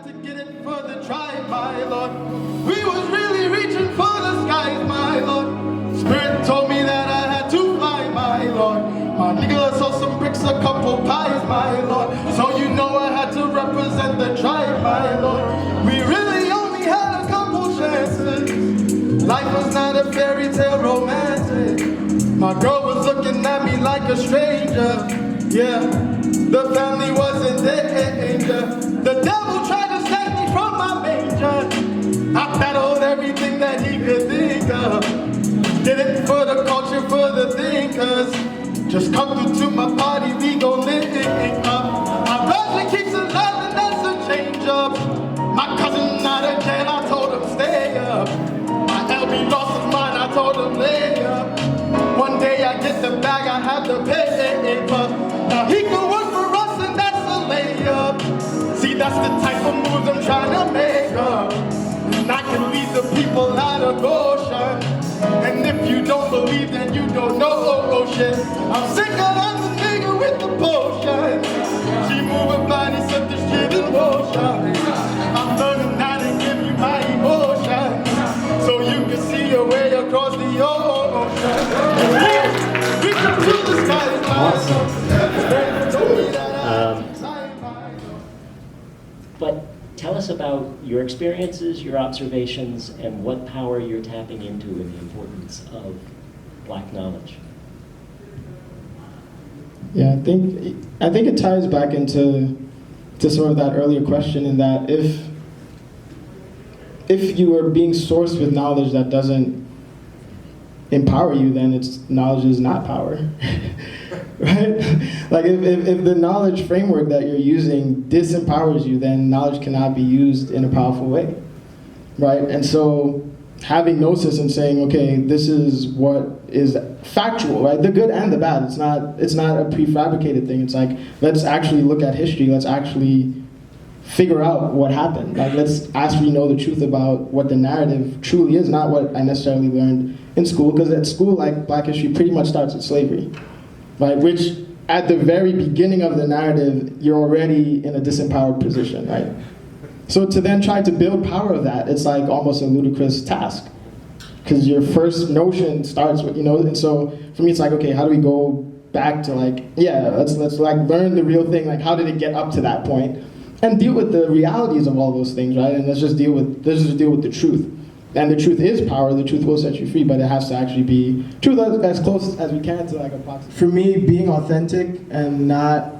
had to get it for the tribe, my Lord. We was really reaching for the skies, my Lord. Spirit told me that I had to fly, my Lord. My nigga saw some bricks, a couple pies, my Lord. So you know I had to represent the tribe, my Lord. We really only had a couple chances. Life was not a fairy tale romantic. My girl was looking at me like a stranger. Yeah, the family was in danger. The devil tried to snatch me from my manger. I battled everything that he could think of. Did it for the culture, for the thinkers. Just come through to my party, we gon' link up. My brother keeps alive and that's a change up. My cousin out of jail, I told him stay up. My LB lost his mind, I told him lay up. One day I get the bag, I have to pay for. Now he can work for us and that's a layup. See, that's the type of moves I'm trying to make up. And I can lead the people out of Goshen. And if you don't believe, then you don't know, oh shit. I'm sick of the nigga with the potion. She moving body, set the shit in motion. I'm learning how to give you my emotion, so you can see your way across the ocean. Reach up to the sky, But tell us about your experiences, your observations, and what power you're tapping into in the importance of Black knowledge. Yeah, I think it ties back into sort of that earlier question, in that if you are being sourced with knowledge that doesn't empower you, then knowledge is not power. Right? Like if the knowledge framework that you're using disempowers you, then knowledge cannot be used in a powerful way. Right? And so having gnosis and saying, okay, this is what is factual, right? The good and the bad. It's not a prefabricated thing. It's like, let's actually look at history. Let's actually figure out what happened. Like, let's actually know the truth about what the narrative truly is, not what I necessarily learned in school, because at school, like, Black history pretty much starts with slavery, right? Which, at the very beginning of the narrative, you're already in a disempowered position, right? So to then try to build power of that, it's like almost a ludicrous task, because your first notion starts with, and so for me, it's like, okay, how do we go back to like, yeah, let's like learn the real thing, like how did it get up to that point, and deal with the realities of all those things, right? And let's just deal with the truth. And the truth is power. The truth will set you free, but it has to actually be truth as close as we can to like a box. For me, being authentic and not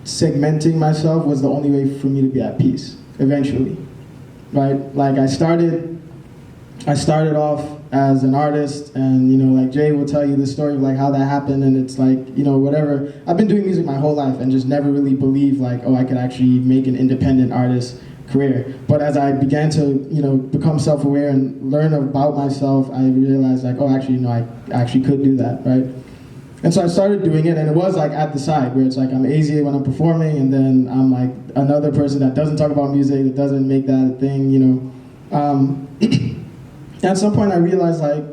segmenting myself was the only way for me to be at peace eventually, right? Like I started off as an artist, and like Jay will tell you the story of like how that happened, and it's like, whatever. I've been doing music my whole life and just never really believed like, oh, I could actually make an independent artist career. But as I began to, become self-aware and learn about myself, I realized like, oh, actually, I actually could do that, right? And so I started doing it, and it was like at the side where it's like I'm AZA when I'm performing, and then I'm like another person that doesn't talk about music, that doesn't make that a thing, At some point I realized like,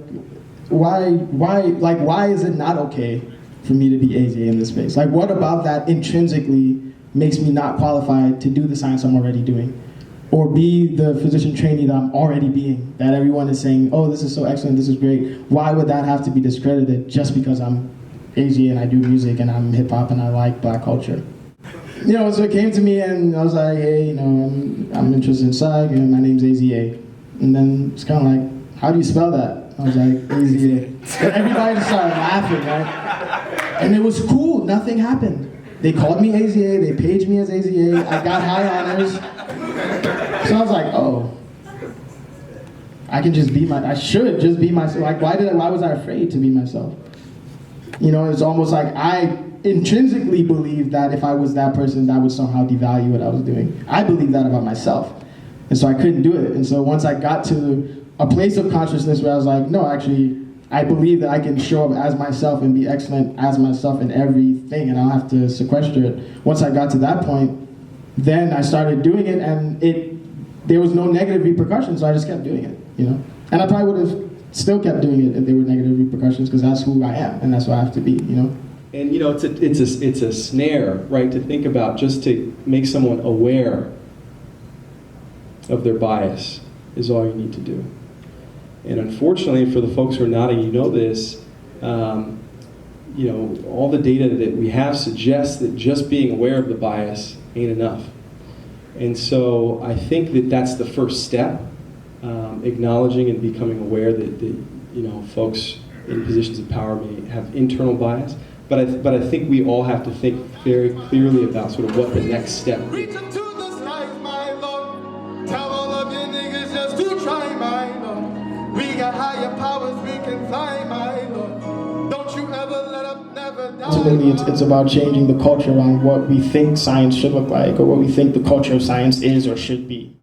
why is it not okay for me to be AZA in this space? Like, what about that intrinsically makes me not qualified to do the science I'm already doing, or be the physician trainee that I'm already being, that everyone is saying, oh, this is so excellent, this is great. Why would that have to be discredited just because I'm AZA and I do music and I'm hip hop and I like Black culture? So it came to me and I was like, hey, I'm interested in psych and my name's AZA. And then it's kind of like, how do you spell that? I was like, AZA. And everybody just started laughing, right? And it was cool, nothing happened. They called me AZA, they paged me as AZA, I got high honors. So I was like, oh, I should just be myself. Like, why was I afraid to be myself? It's almost like I intrinsically believed that if I was that person, that would somehow devalue what I was doing. I believed that about myself. And so I couldn't do it. And so once I got to a place of consciousness where I was like, no, actually, I believe that I can show up as myself and be excellent as myself in everything, and I don't have to sequester it. Once I got to that point, then I started doing it, and there was no negative repercussions, so I just kept doing it, And I probably would have still kept doing it if there were negative repercussions, because that's who I am, and that's who I have to be, And it's a snare, right? To think about, just to make someone aware of their bias is all you need to do. And unfortunately, for the folks who are nodding, you know this, you know, all the data that we have suggests that just being aware of the bias ain't enough. And so I think that that's the first step, acknowledging and becoming aware that you know, folks in positions of power may have internal bias. But I think we all have to think very clearly about sort of what the next step is. Reach into the skies, my Lord. Tell all of your niggas just to try, my Lord. We got higher powers, we can fly, my Lord. Don't you ever let up, never die. Ultimately, it's about changing the culture around what we think science should look like, or what we think the culture of science is or should be.